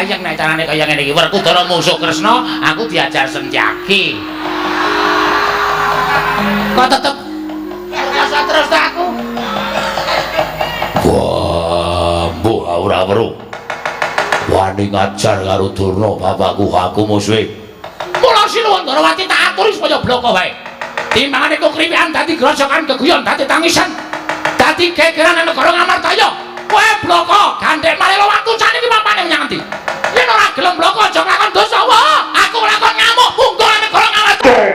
mbayang nek carane kaya ngene iki. Werkudara musuh Kresna, aku diajar senjaki. Kok tetep rasa terus ta aku? Wah, mbok ora weruh. Wani ngajar karo Durna bapakku aku musuhe. Mula sinuwun Darawati tak aturi supaya bloko wae. Timbangane kok kriwikan dadi grojokan keguyon dadi tangisan. Dadi gegeran negara Ngamartaya. Kowe bloko gandhek marelo waktu jan iki papane menyang endi? Yen ora gelem bloko aja nglakon dosa wae. Aku nglakon ngamuk punggung negara Ngamartaya.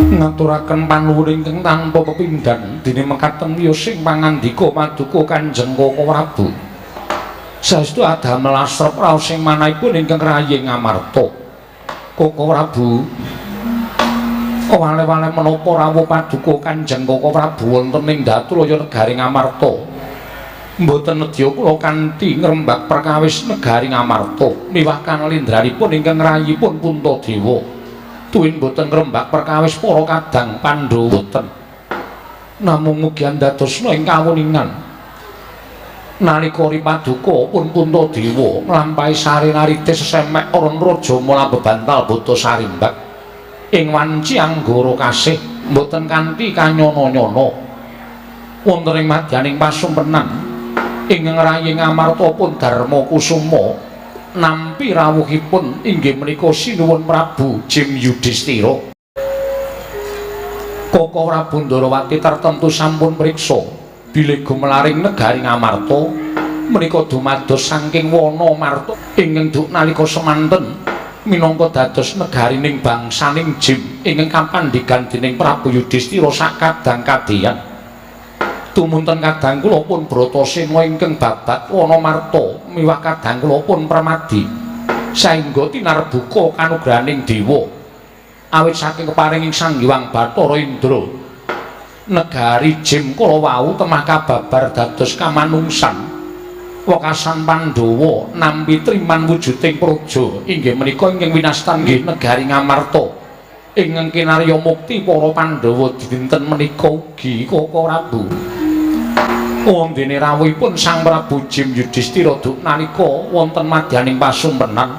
Ngaturaken panuwun ingkang tanpa pepindhan dene mekaten ya sing pangandika Paduka Kanjeng Koko Prabu. Saestu adamel asrep raos sing manahipun ingkang rayi Ngamarta. Koko Prabu wale-wale menapa rawuh Paduka Kanjeng Koko Prabu wonten ing Daturaya negari Ngamarta. Mboten nedya kula kanthi ngrembak perkawis negari Ngamarta miwah kanalindranipun ingkang rayipun Puntadewa. Tuwin boten ngrembak perkawis para kadang Pandhawa boten. Namung mugi andadosna ing kawuningan nalika ri Paduka pun Puntadewa nglampahi sari-narite sesemek Ron Raja Mula bebantal Bata Sarimbak ing wanci anggara kasih boten kanthi kanyana-nyana wonten ing madyaning pasumpenan ingkang rayi Ngamarta pun Darma Kusuma nampi rawuhipun inggih menika sinuwun Prabu Jim Yudhistira. Koko Prabu Ndarawati tertentu sampun mriksa bilih gumelaring negari Ngamarta menika dumados saking wana marta ingkang duk nalika semanten minangka dados negarining bangsaning Jim ingkang kapandhigan dening Prabu Yudhistira sakadang kadheyan. Tumunten kadang kula pun Bratasena ingkang babat wana marta miwah kadang kula pun Permadi saengga tinarbuka kanugrahaning dewa awit saking keparinging Sang Hyang Bathara Indra negari Jim kala wau temah kababar dados kamanungsan wekasan Pandhawa nampi triman wujuding praja inggih menika ingkang winastan nggih negari Ngamarta ingkang kinarya mukti para Pandhawa dinten menika ugi Koko Prabu. Wondene rawuhipun Sang Prabu Jim Yudhistira duk nalika wonten madyaning pasumpenan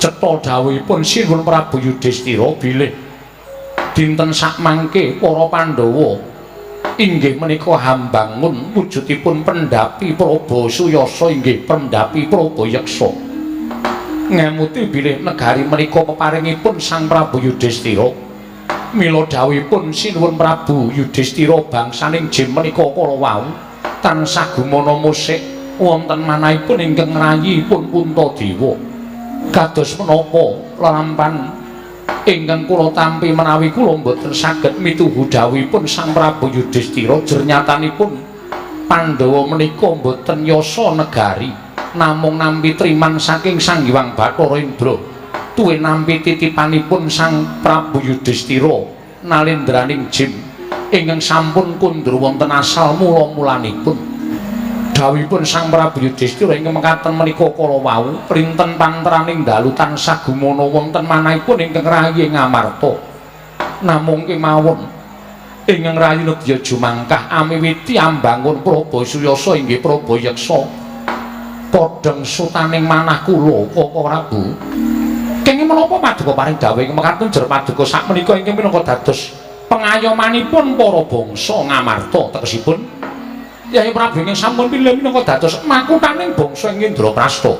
cetha dawuhipun Sinuwun Prabu Yudhistira bilih dinten sakmangke para Pandhawa inggih menika hambangun wujudipun pendhapi Prabasuyasa inggih pendhapi Prabayeksa ngemuti bilih negari menika peparingipun Sang Prabu Yudhistira. Mila dawuhipun Sinuwun Prabu Yudhistira bangsaning Jim menika kala wau tansah gumana musik wonten manahipun ingkang rayipun Puntadewa. Kados menapa larampan ingkang kula tampi menawi kula mboten saged mituhu dawuhipun Sang Prabu Yudhistira jernyatanipun Pandhawa menika mboten yasa negari namung nampi triman saking Sang Hyang Bathara Indra. Tuwin nampi titipanipun Sang Prabu Yudhistira nalindraning Jim ingkang sampun kundur wonten asal mula-mulanipun. Dawuhipun Sang Prabu Yudhistira ingkang mekaten menika kala wau printen pantraning dalu tansah gumana wonten manahipun ingkang rayi Ngamarta. Namung kemawon ingkang rayi nedya jumangkah amiwiti ambangun Prabasuyasa inggih Prabayeksa padhang sutaning manah kula Koko Prabu. Kenging menapa Paduka paring dawuh ingkang mekaten jer Paduka sakmenika ingkang minangka dados pengayomanipun para bangsa Ngamarta tegesipun Yai Prabu ingkang sampun pilih minangka dados makuthaning bangsa ing Indraprastha.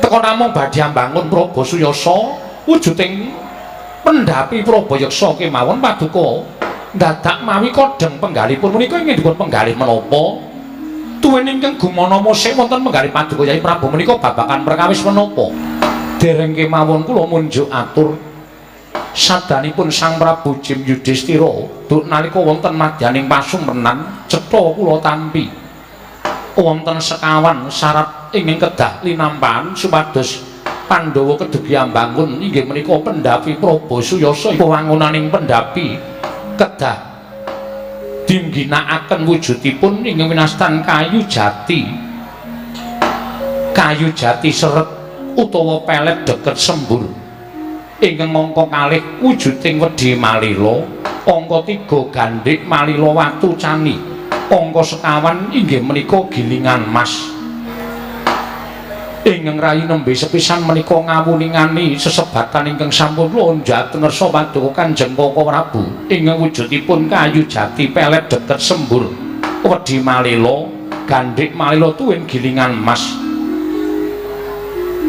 Teka namung badhe ambangun Prabasuyasa wujuding pendhapi Prabayeksa kemawon Paduka dadak mawi kodheng penggalipun menika ingkang dipun penggalih menapa? Tuwin ingkang gumana musik wonten penggalih Paduka Yai Prabu menika babakan perkawis menapa? Dereng kemawon kula munjuk atur sadanipun Sang Prabu Jim Yudhistira duk nalika wonten madyaning pasumpenan cetha kula tampi wonten sekawan syarat ingkang kedah linampahan supados Pandhawa kedugi ambangun inggih menika pendhapi Prabasuyasa wangunaning pendhapi kedah dingginakaken wujudipun ingkang winastan kayu jati seret utawa pelet deket sembur. Ingkang angka kalih wujuding Wedhi Malila, angka 3 Gandhik Malila Watu Cani, angka sekawan inggih menika Gilingan Mas. Ingkang rayi nembe sepisan menika ngawuningani sesebatan ingkang sampun lonjak nersa paduka Kanjeng Koko Prabu ingkang wujudipun kayu jati pelet deket sembur. Wedhi Malila, Gandhik Malila tuwin Gilingan Mas.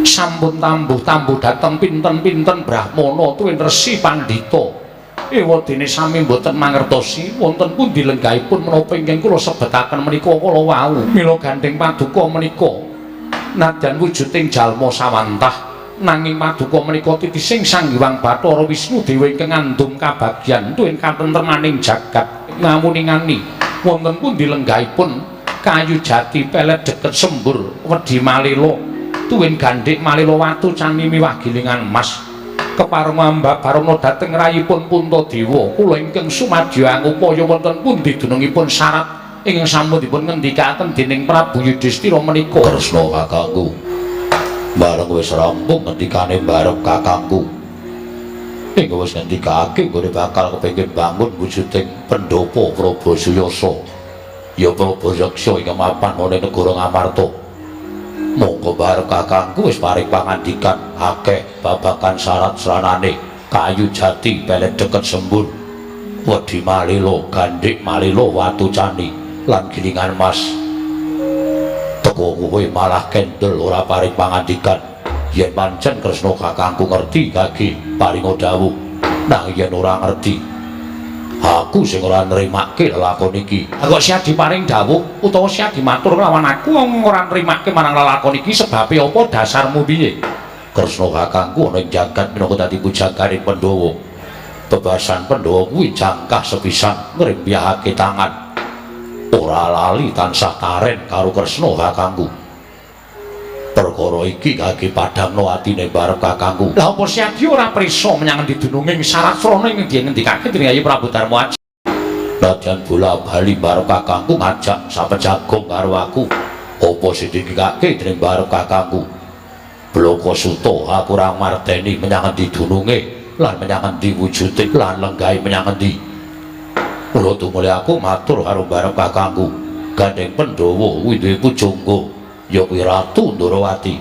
Sampun tambuh-tambuh dhateng pinten-pinten brahmana tuwin Resi Pandhita. Ewadene sami boten mangertosi wonten pundi lenggahipun menapa ingkang kula sebetaken menika kala wau. Mila gandeng paduka menika nadyan wujuding jalma sawantah nanging paduka menika titising Sang Hyang Bathara Wisnu Dewa ingkang ngandum kabagyan tuwin katentremaning jagat. Ngamuningani wonten pundi lenggahipun kayu jati pelet deket sembur Wedhi Malila tuwin Gandhik Malila Watu Cani miwah Gilingan Mas. Kepareng ambak barana dhateng rayipun Puntadewa kula ingkang sumadya ngupaya wonten pundi dunungipun syarat ingkang sampun dipun ngendikaken dening Prabu Yudhistira menika. Kresna kakangku, bareng wis rampung ngendikane barep kakangku, ingkang wis ngendikake nggone bakal kepengin bangun wujuding pendhapa Prabu Suyasa ya Prabu Yaksa ingkang mapan ana negara Ngamarta. Monggo barep kakangku wis paring pangandikan akeh babagan syarat sranane kayu jati pelet deket sembur Wedhi Malila, Gandhik Malila Watu Cani lan Gilingan Mas. Teko kowe malah kendel ora paring pangandikan. Yen pancen Kresna kakangku ngerti kaki paring dawuh, nang yen ora ngerti aku sing ora nrimake lelakon iki. Kok siap diparing dawuh utawa siap dimatur lawan aku ora nrimake marang lelakon iki sebabe apa dasarmu piye? Kresna kakangku ana ing jagat minangka dadi pujaganing Pandhawa. Bebasan Pandhawa kuwi jangkah sepisan ngrimbyahake tangan. Ora lali tansah taren karo Kresna kakangku. Perkara iki kaki padhangno atine barep kakangku. Lah apa Siadi ora prisa menyang endi dununging syarat srana ing endi ngendikake dening Yayi Prabu Darma Aji. Nadyan bola-bali barep kakangku ngajak sapejagong karo aku. Apa sing dikake dening barep kakangku? Bloko Suta aku ora marteni menyang endi dununge lan menyang endi wujude lan lenggahe menyang endi. Kula tumuli aku matur karo barep kakangku, gandeng Pandhawa kuwi duwe pujangga ya kuwi Ratu Ndarawati.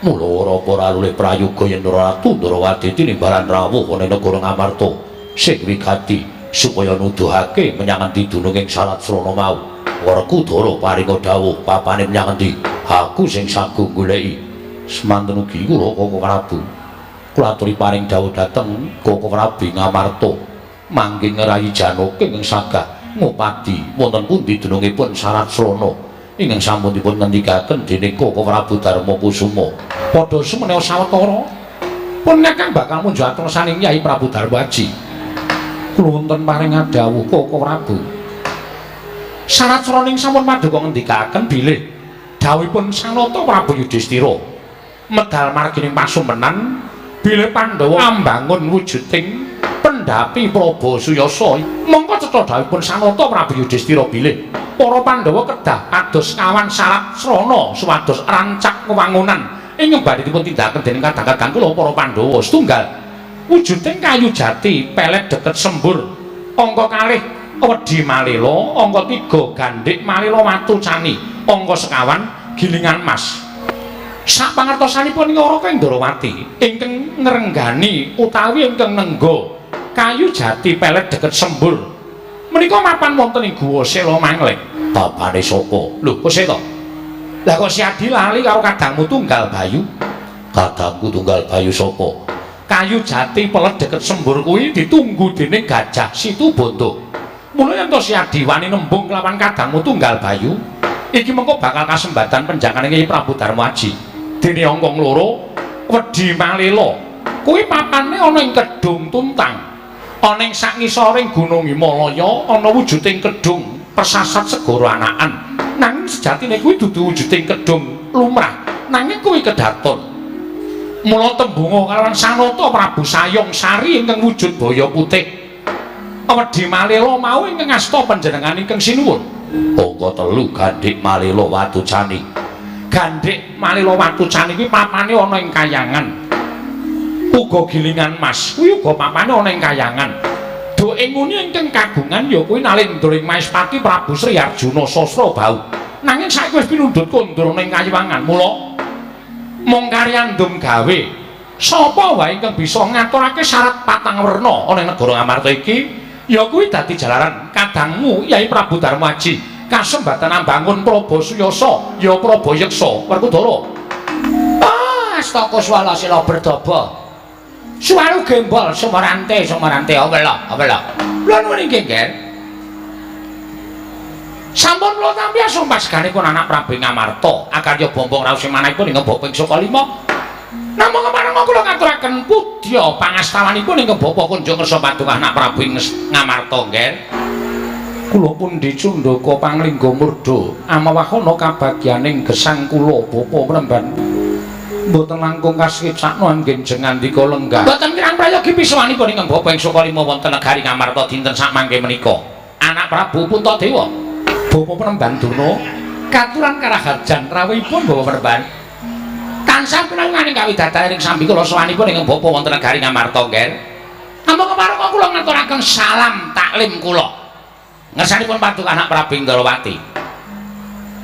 Mula ora luwih prayoga yen Ratu Ndarawati tinimbalan rawuh ana negara Ngamarta sing wigati supaya nuduhake menyang endi dununging syarat srana mau. Werkudara paring dawuh papane menyang endi aku sing sagung goleki. Semanten ugi kula Koko Prabu. Kula aturi paring dawuh dhateng Koko Prabu Ngamarta. Mangke ngerayi Janaka ing sagah ngupadi wonten pundi dunungipun syarat srana ingkang sampun dipun ngendikaken dening Koko Prabu Darma Kusuma. Padha sumenewa sawetara pun kakang bakal munjuk atursaning Yayi Prabu Darma Aji. Kula wonten paring dawuh Koko Prabu. Syarat srana ing sampun paduka ngendikaken bilih dawuhipun Sanata Prabu Yudhistira medal margining pasumenan bilih Pandhawa ambangun wujuding pendhapi Prabu Suyasa. Mongko cetha dawuhipun Sanata Prabu Yudhistira bilih para Pandhawa kedah kados kawan syarat srana supados rancak wewangunan ingkang badhe dipun tindakaken dening kadang-kadang kula para Pandhawa. Setunggal wujuding kayu jati pelet deket sembur angka kalih Wedhi Malila, angka 3 Gandhik Malila Watu Cani, angka sekawan Gilingan Mas. Sak pangertosanipun Nyara Ndarawati ingkang ngrenggani utawi ingkang nengga kayu jati pelet deket sembur menika mapan wonten ing Guwa Sela Mangleng. Bapane sapa? Lho, kok sik to? Lah kok Siadi lali karo kadangmu Tunggal Bayu? Kadangku Tunggal Bayu sapa? Kayu jati pelet deket sembur kuwi ditunggu dening Gajah Situbanda. Mula yen to Siadi wani nembung kelawan kadangmu Tunggal Bayu, iki mengko bakal kasembatan penjangane Yayi Prabu Darma Aji. Dene angkong loro Wedhi Malila kuwi papane ana ing Kedung Tuntang. Ana ing sak ngisoring Gunung Himalaya ana wujuding kedung persasat segara anakan. Nanging sejatine kuwi dudu wujuding kedung lumrah, nanging kuwi kedaton. Mula tembunga kalawan Sanata Prabu Sayong Sari ingkang wujud baya putih. Wedhi Malila mau ingkang asta panjenengan ingkang sinuwun. Angka 3 Gandhik Malila Watu Cani. Gandhik Malila Watucan iki papane ana ing Kayangan. Uga Gilingan Mas kuwi uga papane ana ing Kayangan. Duke nguni ingkang kagungan ya kuwi Nalendra Maespati Prabu Sri Arjuna Sastrabau. Nanging saiki wis pinundhut kondur ning Kayiwangan. Mula mung karyandum gawe sapa wae ingkang bisa ngaturake syarat patang werna ana ing negara Ngamarta iki ya kuwi dadi jalaran kadangmu Yai Prabu Darmaji kasembatan ambangun Prabasuyasa ya Prabayeksa Werkudara. Astaka swala sila berdobo suwalu gembol sumerante awela lha nuwun inggih Nger. Sampun kula tampi sumpah seganipun anak Prabu Ngamarta akarya bombong raos sing manahipun ing bapa ping 5. Namung kepareng kula ngaturaken pudya pangastawanipun ing bapa kunjung kersa paduka anak Prabu Ngamarta Nger. Kula pun dicundhaka panglingga murda amawahana kabagyaning gesang kula bapa Pramban. Mboten langkung kasekcakno anggen jengandika lenggah. Mboten kirang prayogi pisawanipun ing bapa ping 5 wonten negari Ngamarta dinten samangke menika. Anak Prabu Puntadewa Bapa Pramban Durna katuran karaharjan rawuhipun Bapa Pramban tansah pinanganing kawidadaring sambi kula sawanipun ing bapa wonten negari Ngamarta Nger. Amung kepareng kula ngaturaken salam taklim kula ngersanipun paduka anak Prabu Indrawati.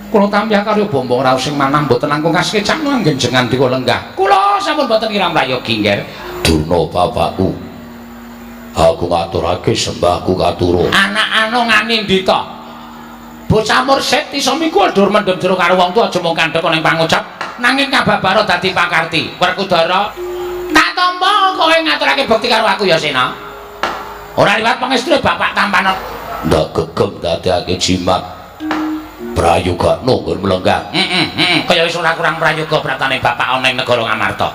Kula tampi karya bombong raos sing manah mboten langkung kasekcakno anggen jengandika lenggah. Kula sampun mboten kirang prayogi Nger. Durna bapakku, aku ngaturake sembahku katuru. Anak anu nganindi to? Bocah mursid iso miku dur mendem jero karo wong tuwa aja mung kandhek ning pangucap nanging kababaro dadi pakarti. Werkudara, tak tampa kowe ngaturake bekti karo aku ya Sena. Ora liwat pangestune bapak tampanan. Ndak gegem dadekake jimat prayoga nunggun melenggang. Kaya wis ora kurang prayoga pratane bapak ana ing negara Ngamarta.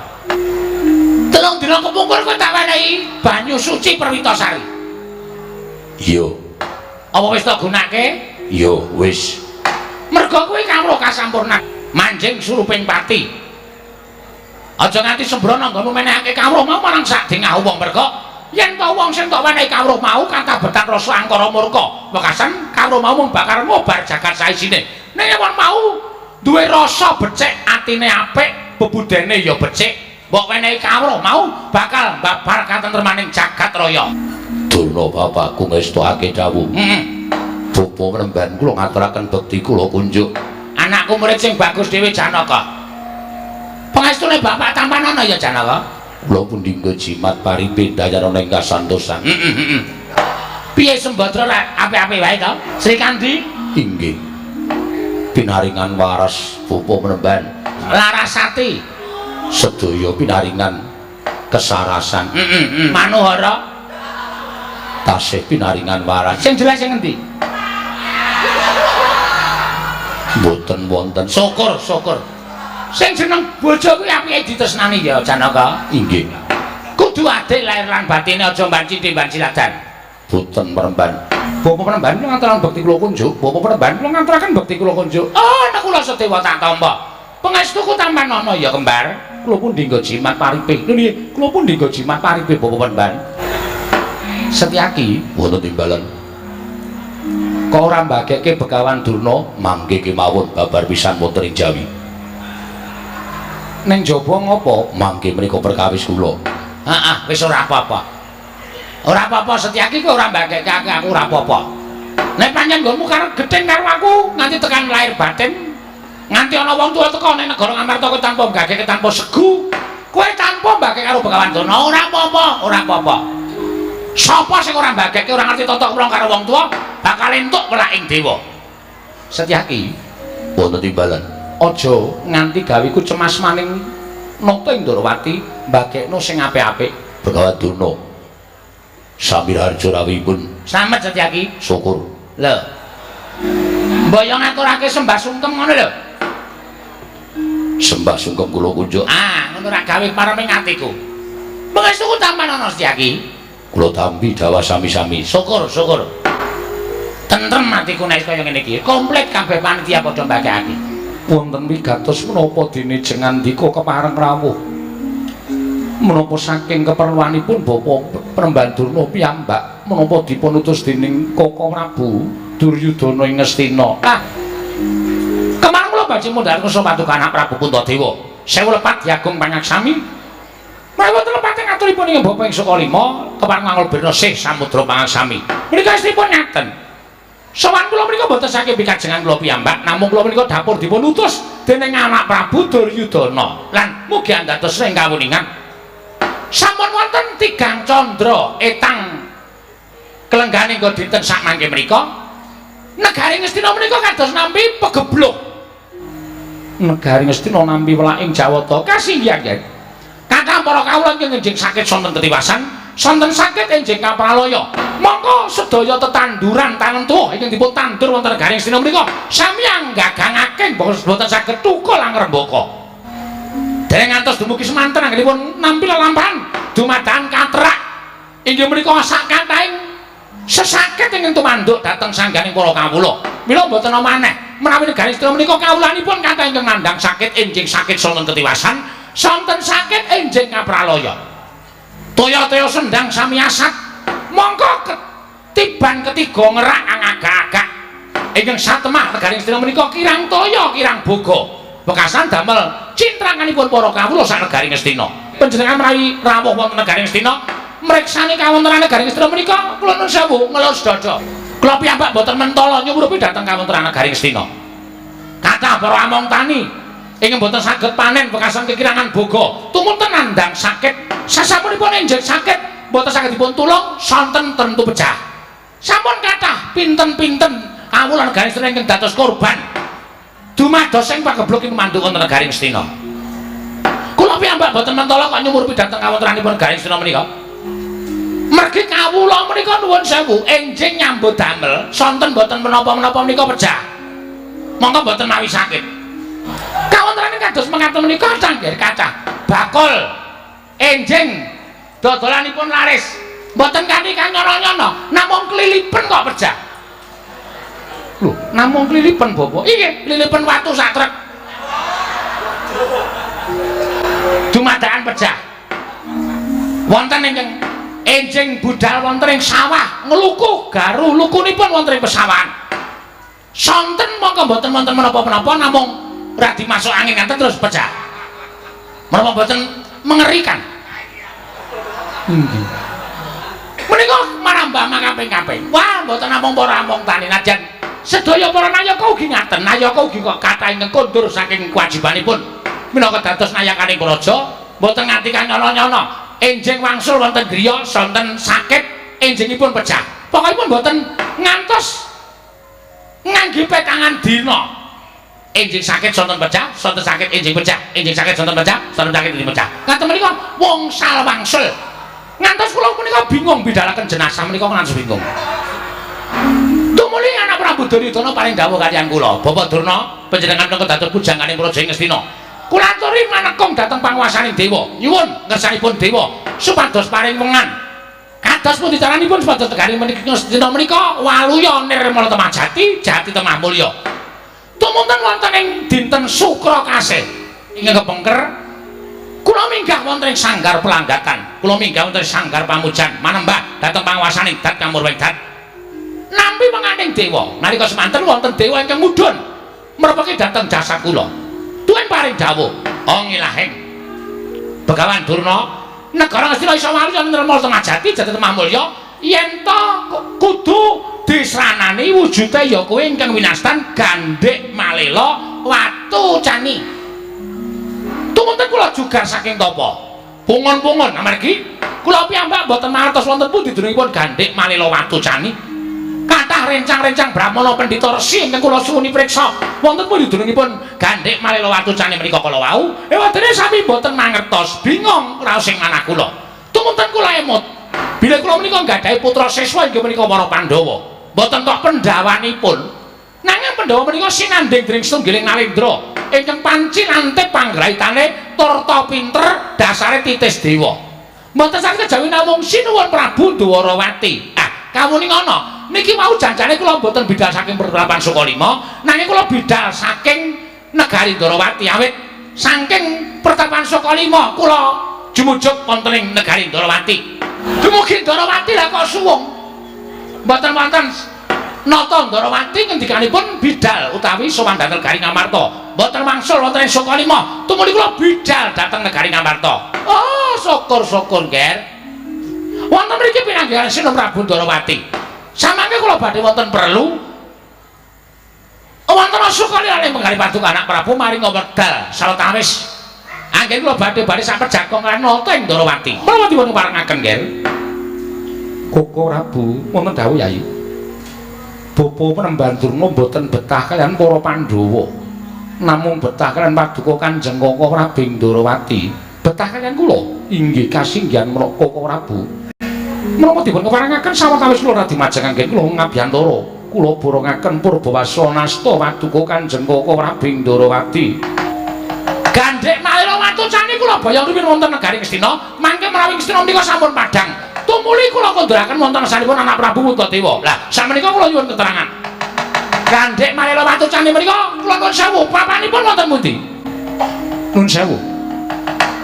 Telung dina kepungkur kowe tak wenehi banyu suci Perwitasari. Iya. Apa wis tak gunake? Yo wis. Merga kuwi kawruh kasampurnan manjing suruping pati. Aja nganti sembrono nggonmu menehake kawruh mau marang sak dengah wong merga yen to wong sing tok wenehi kawruh mau katabetan rasa angkara murka. Wekasan kawruh mau mung bakal ngobar jagat saisine. Ning wong mau duwe rasa becik, atine apik, bebudene ya becik. Mbok wenehi kawruh mau bakal babar katentremaning jagat raya. Durna bapakku ngestuake dawuh. Bapa Pramban kula ngaturaken bekti kula kunjuk. Anakku murid sing bagus dhewe Janaka. Pangestune bapak tampanana ya Janaka. Kula pun dinggo jimat paripe dayana ing kasantosan. Piye Sembadra rek apik-apik wae to? Sri Kandi? Inggih. Pinaringan waras Bapa Pramban. Larasati. Sedaya pinaringan kesarasan. Manuhara. Tasih pinaringan waras. Sing jelas sing endi? Mboten wonten. Syukur. Sing seneng bojo kuwi apike ditresnani ya Janaka. Inggih. Kudu adik lair lan batine aja mbanci timbang ciladan. Boten Pramban. Bapa Pramban kula ngaturaken bekti kula kunjuk. Bapa Pramban kula ngaturaken bekti kula kunjuk. Oh, nek kula sedewa tak tampa. Pangestuku tampanana ya kembar. Kula pun dinggo jimat paripe. Lho nggih, kula pun dinggo jimat paripe Bapa Pramban. Setyaki Wonten timbalan. kok ora mbageke Begawan Durna Mangke kemawon babar pisan wonten ing Jawi. ning jaba ngopo? Mangke menika perkawis kula. Heeh, wis ora apa-apa. Ora apa-apa Setyaki kok ora mbageke aku ora apa-apa. Nek pancen nggonmu karo gething karo aku nganti tekan lahir batin, nganti ana wong tuwa teko ning negara Ngamarta kowe tanpa mbageke tanpa segu, kowe tanpa mbageke karo Begawan Durna ora apa-apa. Sapa sing ora mbageke ora ngerti tata krama karo wong tuwa bakal entuk welaking dewa. Setyaki Wonten timbalan. aja nganti gawiku cemas maning nata Indrawati mbagekno sing apik-apik. Begawan Durna sami harja rawuhipun. Slamet Setyaki. Syukur. Lho. Mbok yo ngaturake sembah sungkem ngono lho. Sembah sungkem kula kunjuk. Ngono ra gawe paraming atiku. Pangestuku tampanana Setyaki. Kula tampi dawa sami-sami. Syukur. Tentrem atiku nek kaya ngene iki. Komplit kabeh panitia padha mbagekake. Wonten wigatos menapa dene jengandika kepareng rawuh. Menapa saking keperluanipun Bapa Pramban Durna piyambak menapa dipun utus dening Kaka Prabu Duryudana ing Ngastina. Kemarin kula badhe mundhar kersa paduka anak Prabu Puntadewa. Sewu lepat diagung pangaksami. Menawi wonten lepate ngaturipun ing Bapak ing Sukalima kepareng ngangul birna sih samudra pangaksami. Menika istipun ngaten. Sowan kula menika boten saking pikajengan kula piyambak, namung kula menika dapur dipun utus dening anak Prabu Duryudana lan mugi andados ing kawuningan. Sampun wonten 3 candra etang kelengganing kok dinten sak mangke menika. Negari Ngastina menika kados nampi pegebluk. Negari Ngastina nampi welaking Jawata kasinggihan nggih. Kathah para kawula ingkang sakit sonten tetiwasan, sonten sakit enjing kapraloya. Mongko sedaya tetanduran tangan tuwa ingkang dipun tandur wonten negari Ngastina menika sami anggagangaken boten saged tukul angrembaka. Dereng ngantos dumugi semanten anggenipun nampi lelampahan dumadakan katrak inggih menika sak kathahing sesakit ingkang tumanduk dhateng sangganing para kawula. Mila mboten ana maneh menawi negari Ngastina menika kawulanipun kathah ingkang nandhang sakit enjing sakit sonten tetiwasan, sonten sakit enjing kapraloya. Toya-toya sendang sami asat. Mongko ketiban ketiga ngerak angagak-agak ingkang satemah negari Ngastina menika kirang toya kirang boga. Bekasan damel cintranganipun para kawula sak negari Ngastina. Panjenengan menawi rawuh wonten negari Ngastina mriksani kawontenan negari Ngastina menika kula nuwun sewu ngelus dada. Kula piyambak boten mentala nyuwurupi dhateng kawontenan negari Ngastina. Kathah para among tani ingkang boten saged panen bekasan kekirangan boga tumunten nandhang sakit. Sasampunipun enjing sakit boten saged dipun tulung sonten tentu pecah. Sampun kathah pinten-pinten kawula negari Ngastina ingkang dados korban dumados ing pagebluk ing manduk wonten negari Ngastina. Kula piyambak boten mentala kok nyumurupi dhateng kawontenanipun negari Ngastina menika. Mergi kawula menika nuwun sewu enjing nyambut damel sonten boten menapa-menapa menika pecah. Monggo boten mawi sakit. Kawontenan kados mengaten menika canggih kathah. Bakul enjing dodolanipun laris. Mboten kanthi kanyono-nyono, namung klilipen kok pecah. Lho, namung klilipen Bapak. Iki klilipen watu sak trek. Dumadakan pecah. Wonten ingkang enjing budal wonten ing sawah ngluku garu lukunipun wonten ing pesawahan. Sonten mongko mboten wonten menapa-menapa namung ora dimasuk angin ngaten terus pecah. Menapa mboten mengerikan? Menika marambah makaping-kaping. Wah, mboten namung para among tani najan sedaya para nayaka ugi ngaten. Nayaka ugi kok kathah ingkang kondur saking kewajibanipun minangka dados nayakaning praja, mboten nganti kanyono-nyono. Enjing wangsul wonten griya sonten sakit enjingipun pecah. Pokokipun mboten ngantos ngangge petangan dina. Enjing sakit sonten pecah, sonten sakit enjing pecah, enjing sakit sonten pecah, sonten sakit enjing pecah. Ngaten menika wongsal wangsul. Ngantos kula menika bingung bidhalaken jenazah menika ngantos bingung. Tumuli anak Prabu Duryudana paring dawuh kaliyan kula, Bapak Durna, panjenengan menika dados pujanganing praja ing Ngastina. Kula aturi manekung dhateng panguwasaning dewa. Nyuwun ngersanipun dewa supados paring wengan. Kados pundi caranipun supados negari Ngastina menika waluya nirmala temajati, jati temah mulya. Tumunten wonten ing dinten Sukra Kasih ingkang kepengker kula minggah wonten ing sanggar pelanggatan. Kula minggah wonten ing sanggar pamujan manembah dhateng panguwasaning Dat Kamurweng Dat. Nampi menganing dewa. Nalika semanten wonten dewa ingkang mudhun merpeki dhateng jasa kula. Tuwin paring dawuh, "Ong ilahing Begawan Durna, negara Ngastina isa waluya nirmala temajati jati temah mulya, yen to kudu disranani wujude ya kowe ingkang winastan Gandhik Malela Watu Cani." Tumunten kula jugar saking tapa. Pungon-pungon amargi kula piyambak boten mangertos wonten pundi dunungipun Gandhik Malela Watu Cani. Kathah rencang-rencang Brahmana Pendhita Resi ingkang kula suwuni priksa wonten pundi dunungipun Gandhik Malela Watu Cani menika kala wau. Ewadene sami boten mangertos, bingung raos ing manah kula. Tumunten kula emut. Bila kula menika nggadahi putra siswa inggih menika para Pandhawa. Boten kok pendhawanipun. Nanging Pandhawa menika sinanding dening setunggiling Nalendra ingkang panci lantip panggraitane turta pinter dasare titis dewa. Mboten saged kejawi namung sinuwun Prabu Dwarawati. Kawuning ana niki mau janjane kula mboten bidhal saking Prapan Sukalima, nanging kula bidhal saking negari Dwarawati awit saking Pertapan Sukalima kula jumujuk wonten ing negari Dwarawati. Dumugi Dwarawati lah kok suwung. Mboten wonten nata Dwarawati ngendikanipun bidhal utawi sowan dhateng negari Ngamarta. mboten wangsul wonten ing Sukalima. Tumuli kula bidhal dhateng negari Ngamarta. Oh, syukur-syukur, Nger. Wonten mriki pinanggihan Sinten Prabu Ndarawati. Samangke kula badhe wonten perlu wonten Sukalima ing penggali paduka anak Prabu maring wedal sawetawis. Anggen kula badhe sampe jagong lan nata ing Ndarawati. Menawa dipun parengaken, Nger. Koko Prabu wonten dawuh Yayi. Bapa Penemban Durna mboten betah kalian para Pandhawa. Namung betah kalian paduka Kanjeng Koko Prabu Ndarawati. Betah kalian kula inggih kasinggihan menapa Koko Prabu. Menapa dipun keparengaken sawetawis kula dimajeng anggen kula ngabiyantara. Kula borongaken Purbawasana nasta paduka Kanjeng Koko Prabu Ndarawati. Gandhek malih watu cani kula boyong rumiyin wonten negari Ngastina. Mangke menawi Ngastina menika sampun padhang. Tumuli kula kandharaken wonten sanipun anak Prabu Wutadewa. Lah, sakmenika kula nyuwun keterangan. Gandhek malih watu cani menika kula nuwun sewu, papanipun wonten pundi? Nuwun sewu.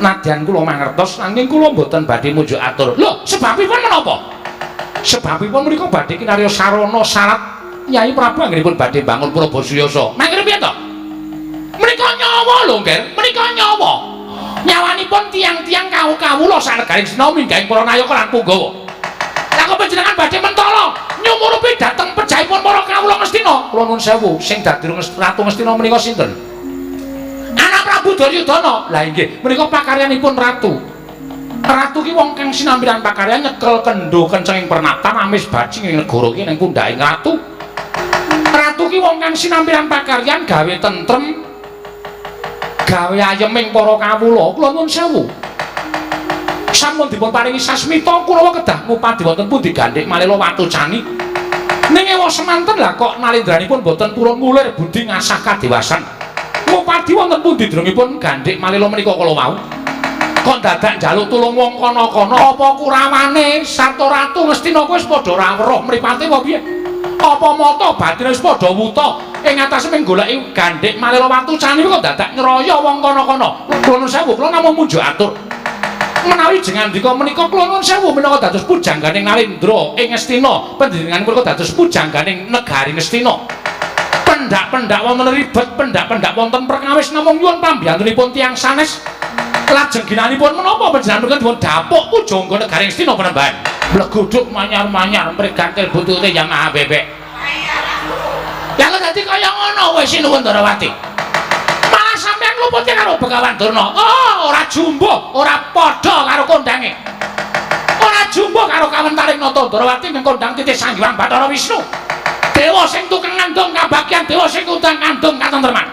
Nadyan kula mangertos nanging kula mboten badhe mujuk atur. Lho, sebabipun menapa? Sebabipun menika badhe kinarya sarana syarat Nyai Prabu anggenipun badhe bangun Prabasuyasa. Mangke piye to? Menika nyawa lho, Nger. Menika nyawa. Nyawanipun tiang-tiang kawula sanegari Ngastina minggahing para nayaka lan punggawa. Lah kok panjenengan badhe mentala nyumurupi dhateng pejahipun para kawula Ngastina? Kula nuwun sewu, sing dadi Ratu Ngastina menika sinten? Anak Prabu Duryudana. Lah inggih, menika pakaryanipun ratu. Ratu ki wong kang sinambiran pakaryan nyekel kendho kencenging pernatan amis bajing ing negara ki ning pundhaking ratu. Ratu ki wong kang sinambiran pakaryan gawe tentrem, gawe ayeming para kawula. Kula nuwun sewu. Sampun dipun paringi sasmita kula kedah ngupadi wonten pundi Gandhik malih watu cani. Ning ewa semanten lah kok nalindranipun boten purun ngulir budi ngasah kadewasan. Ngupadi wonten pundi drengipun Gandhik malih menika kala wau. Kok dadak njaluk tulung wong kono-kono apa kurawane sarta Ratu Ngastina wis padha ora weruh mripate apa piye? Apa mata batine wis padha wuta ing atase ming goleki Gandhik malih watu cani kok dadak nyeroyo wong kono-kono. Kula nuwun sewu, kula namung munjuk atur. Menawi jengandika menika kula nuwun sewu menawa dados pujangganing Narendra ing Ngastina, panjenenganipun kok dados pujangganing negari Ngastina. Pendak-pendak wonten ribet, pendak-pendak wonten perkawis namung nyuwun pambiyantunipun tiyang sanes. Lajeng ginanipun menapa panjenengan dipun dapuk pujangga negari Ngastina Penemban. Bleguduk manyar-manyar mrigatil butute yang maha bebek. Ya kok dadi kaya ngono wis nuwun Ndarawati. Malah sampeyan luputi karo Begawan Durna. Oh, ora jumbo, ora padha karo kondange. Ora jumbo karo kawentaring Nata Ndarawati ing kondang titih Sanghyang Bathara Wisnu. Dewa sing tukang ngandung kabagyan, dewa sing tukang ngandung katentreman.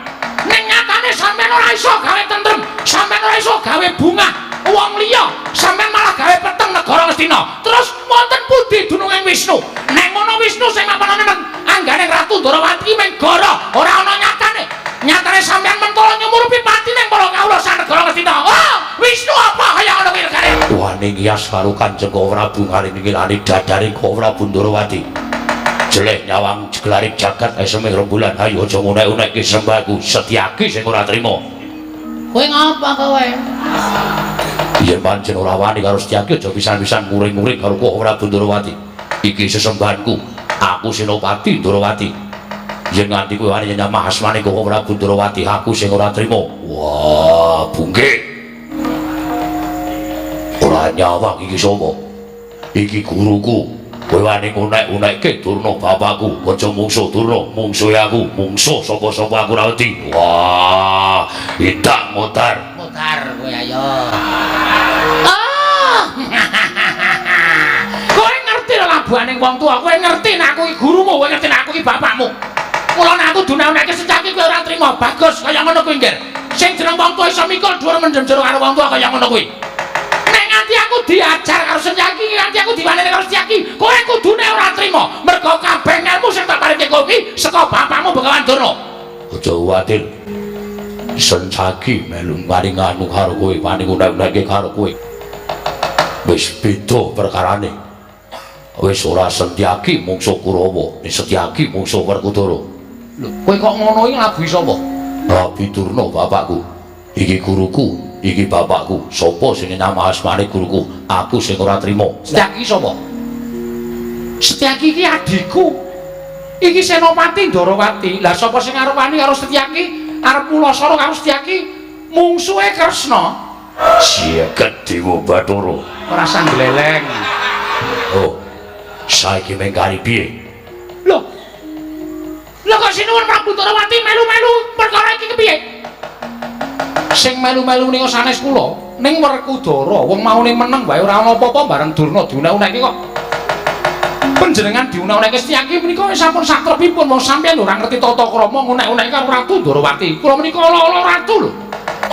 Ning nyatane sampeyan ora iso gawe tentrem, sampeyan ora iso gawe bungah wong liya, sampeyan malah gawe peteng negara Ngastina. Terus wonten pundi dununging Wisnu? Nek ngono Wisnu sing mapanane nang angganing Ratu Ndarawati Menggara, ora ana nyatane. Nyatane sampeyan mentala nyumurupi patine para kawula sanegara Ngastina. Oh, Wisnu apa kaya ngono kuwi regane? Wani ngiyas karo Kanjeng Prabu ngaring-ngilani dadari Prabu Ndarawati. Jeleh nyawang jeglaring jagat semih rembulan ayo aja ngonek-onekke sembahku Setyaki sing ora trima. Kowe ngapa kowe? Yen pancen ora wani karo Setyaki aja pisan-pisan nguring-nguring karo Prabu Ndarawati. Iki sesembahanku, aku Senopati Ndarawati. Yen nganti kowe wani nyamah asmane Prabu Ndarawati, aku sing ora trima. Wah, bungke. Ora nyawang iki sapa? Iki guruku. Kowe wani ngonek-onekke Durna bapakku, aja mungsuh Durna, mungsuhe aku, mungsuh sapa-sapa aku ra wedi. Wah, idak mutar. Mutar kowe ayo. Oh! Kowe ngerti lho labuhaning wong tuwa, kowe ngerti nek aku iki gurumu, kowe ngerti nek aku iki bapakmu. Mula nek aku dunaunake Setyaki kowe ora trima. Bagus kaya ngono kuwi, Nger. Sing jeneng wong tuwa iso mikul dhuwur mendem jero karo wong tuwa kaya ngono kuwi. Nek nganti aku diajar karo Setyaki, nganti aku diwaneni karo Setyaki, kowe kudune ora trima. Mergo kabeh ilmu sing tak paringke kowe iki saka bapakmu Begawan Durna. Aja kuwatir. Setyaki melu maring anu karo kowe, wani ngonek-onekke karo kowe. Wis beda perkarane. Wis ora Setyaki mungsuh Kurawa, Setyaki mungsuh Werkudara. Lho, kowe kok ngono iki labuhi sapa? Prabu Durna bapakku. Iki guruku, iki bapakku. Sapa sing nyamah asmane guruku? Aku sing ora trima. Setyaki sapa? Setyaki iki adikku. Iki Senopati Ndarawati. Lah sapa sing arep wani karo Setyaki? arep mulasara karo Setyaki mungsuhe Kresna. Jagat Dewa Bathara. Ora sangleleng. Oh, saiki mengkari piye? Lho. Lho kok sinuwun Prabu Darawati melu-melu perkara iki kepiye? Sing melu-melu ning sanes kula ning Werkudara, wong maune meneng wae ora ana apa-apa bareng Durna diunek-unekke kok. Panjenengan diunek-unekke Setyaki menika sampun satrepipun wong sampeyan ora ngerti tata krama ngunek-unekke karo Ratu Darawati. Kula menika ala-ala ratu lho.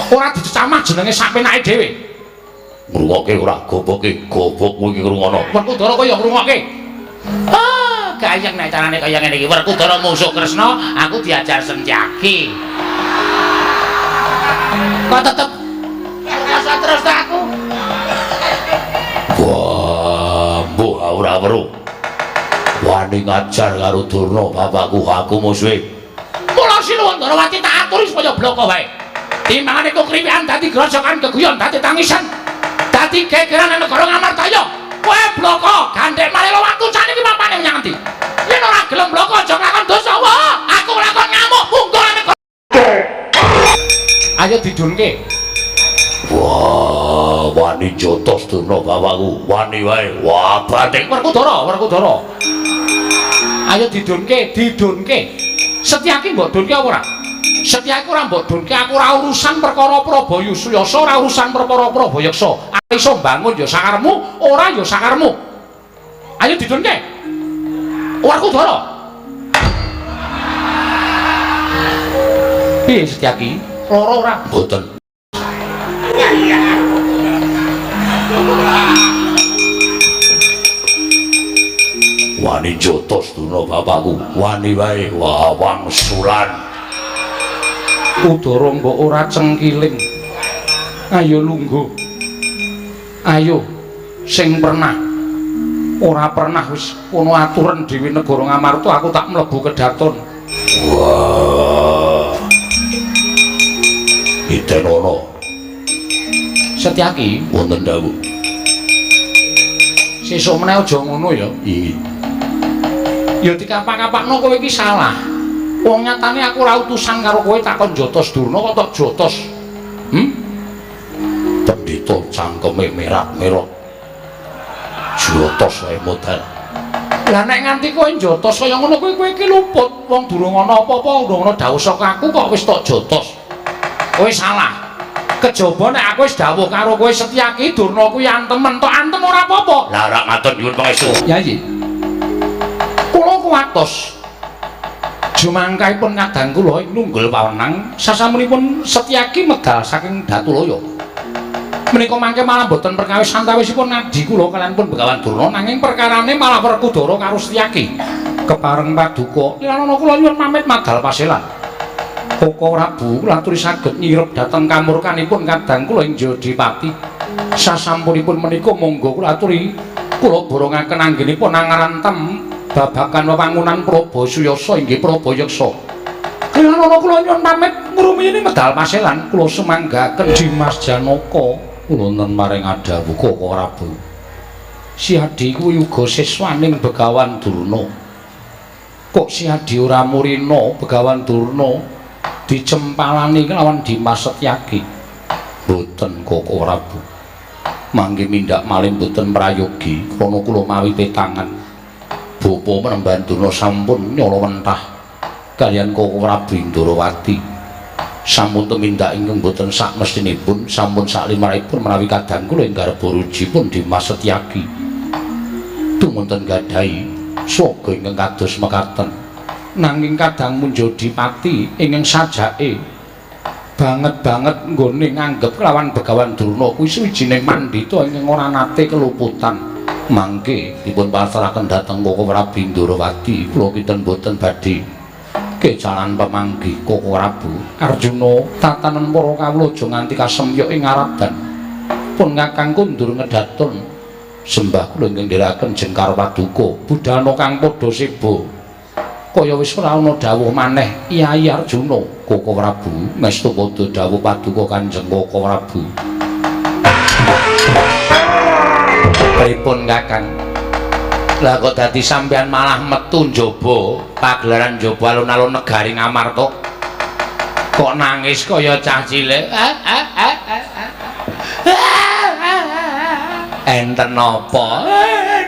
Ora dicamah jenenge sapenake dhewe. Ngrungokke ora gobokmu iki ngrungono. Werkudara kaya ngrungokke. Ah, gayeng nek carane kaya ngene iki. Werkudara musuh Kresna, aku diajar Setyaki. Kok tetep rasa terus aku. Wah, mbok ora weruh. Wani ngajar karo Durna bapakku aku musuhe. Mula sinuwun Darawati tak aturi supaya bloko wae. Timbangane kok kriwikan dadi grojokan keguyon dadi tangisan. Dadi gegeran negara Ngamartaya. Kowe bloko gandhek marelo waktu jan iki papane menyang endi? Yen ora gelem bloko aja nglakon dosa wae. Aku nglakon ngamuk punggulane. Ayo didunke. Wah, wani jotos Durna bapakku. Wani wae. Wah, batik Werkudara. Ayo didunke. Setyaki mbok dunke apa ora? Setyaki ora mbok dunke, aku ora urusan perkara Prabayuya, ora urusan perkara Prabayeksa. Aku iso bangun ya sakarepmu, ora ya sakarepmu. Ayo didunke. Werkudara. Piye Setyaki? Lara ora? mboten. Wani jotos Durna bapakku. Wani wae. Wah, wangsulan. Udara mbok ora cengkiling. Ayo lungguh. Ayo sing pernah ora pernah wis kono aturen dhewe negara Ngamarta aku tak mlebu kedaton. Wah. Itenono. Setyaki Wonten dawuh. sesuk meneh aja ngono ya. Inggih. Ya dikapak-kapakno kowe iki salah. Wong nyatane aku ora utusan karo kowe takon jotos Durna kok tok jotos. Pendhita cangkeme merah-merah. Jotos wae modal. Lah nek nganti kowe jotos kaya ngono kowe iki luput. Wong durung ana apa-apa durung ana dawuh saka aku kok wis tok jotos. Kowe salah. Kejaba nek aku wis dawuh karo kowe Setyaki Durna kuwi antemen tok antem ora apa-apa. Lah rak matur nyuwun pangestu. Ya iki. Kula kuwatos. Jumangkaipun kadang kula nunggul pawenang sasampunipun Setyaki medal saking Datulaya. Menika mangke malah boten perkawis antawisipun ngadi kula kaliyan pun Begawan Durna nanging perkarane malah Werkudara karo Setyaki. Kepareng paduka lan kula nyuwun pamit madal paselan. Koko Prabu kula aturi saged nyirep dhateng kamurkanipun kadang kula ing Jodipati. Sasampunipun menika monggo kula aturi kula borongaken anggenipun angarantem babakan wewangunan Prabayasa inggih Prabayeksa. Kelan ana kula nyuwun pamit ngrumiyini medal paselan kula sumanggaken Dimas Janaka kula nun maring adhawuh Koko Prabu. Si Adi kuwi uga siswaning Begawan Durna. Kok si Adi ora murina Begawan Durna dicempalani kelawan Dimas Setyaki? Boten Koko Prabu. Mangke mindak malih boten prayogi krana kula mawi petangan. Bapa Penemban Durna sampun nyala wentah kaliyan Koko Prabu Indrawati. Sampun tumindak ingkang boten sakmestinipun, sampun saklimaripun menawi kadang kula ing garba rujipun Dimas Setyaki. Dumunten gadhahi swaga ingkang kados mekaten. Nanging kadang Munjodipati ingkang sajake banget nggone nganggep kelawan Begawan Durna kuwi suwijining mandhita ingkang ora nate keluputan. Mangke dipun pasrahaken dhateng Koko Prabu Indrawati kula kinten boten badhe kecalan pamanggi Koko Prabu. Arjuna tatanen para kawula aja nganti kasemyok ing aradan. Pun Kakang kundur ngedhaton sembah kula ingkang ndherekaken Jengkar Paduka budhana kang padha seba. Kaya wis ora ana dawuh maneh Kyai Arjuna. Koko Prabu mestu padha dawuh Paduka Kanjeng Koko Prabu. Pripun Kakang? Lah kok dadi sampeyan malah metu njaba pagelaran njaba alun-alun negari Ngamarta? Kok nangis kaya cah cilik? Enten napa?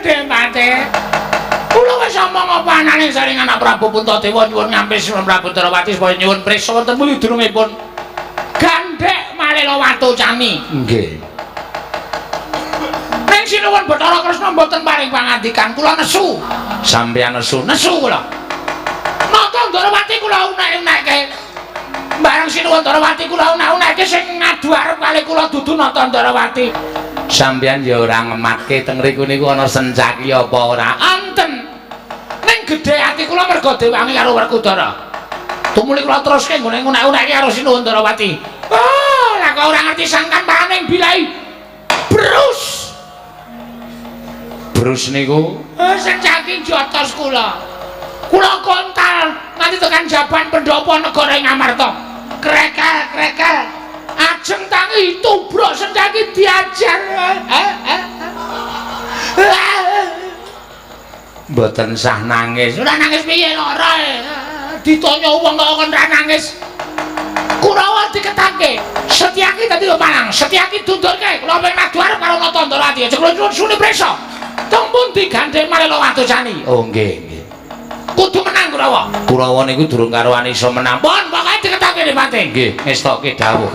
Demate. Kula wis omong apa anane saring anak Prabu Puntadewa nyuwun ngampis Prabu Darawati supaya nyuwun priksa wonten muli durungipun gandhek Malela Watocani. Nggih. Ning sinuwun Bathara Kresna mboten paring pangandikan kula nesu. Sampeyan nesu kula. Nata Darawati kula unek-unekke. Bareng sinuwun Darawati kula unek-unekke sing ngadu arep kali kula dudu Nata Darawati. Sampeyan ya ora ngematke teng mriku niku ana sencaki apa ora? Anten. Ning gedhe ati kula merga diwangi karo Werkudara. Tumuli kula teruske nggone unek-unekke karo sinuwun Darawati. Oh, lah kok ora ngerti sangkan paning bilai. Brus. Brus niku sencaki jotos kula. Kula kontal nganti tekan jaban pendopo negara ing Amarta. Krekel. Ajeng tangi tubruk sencaki diajar. Mboten sah nangis. Ora nangis piye lara. Ditanya wong kok kon ra nangis. Kurawa diketake. Setyaki dadi panang, Setyaki dundurke. Kula ping madu arep karo Nata Darawati. Aja kula suni prisa. Teng pundi gandhe Malela Watocani? Oh nggih. Kudu menang Kurawa. Kurawa niku durung karo iso menang. Pun pokoke diketake Nipati. Nggih, ngestoke dawuh.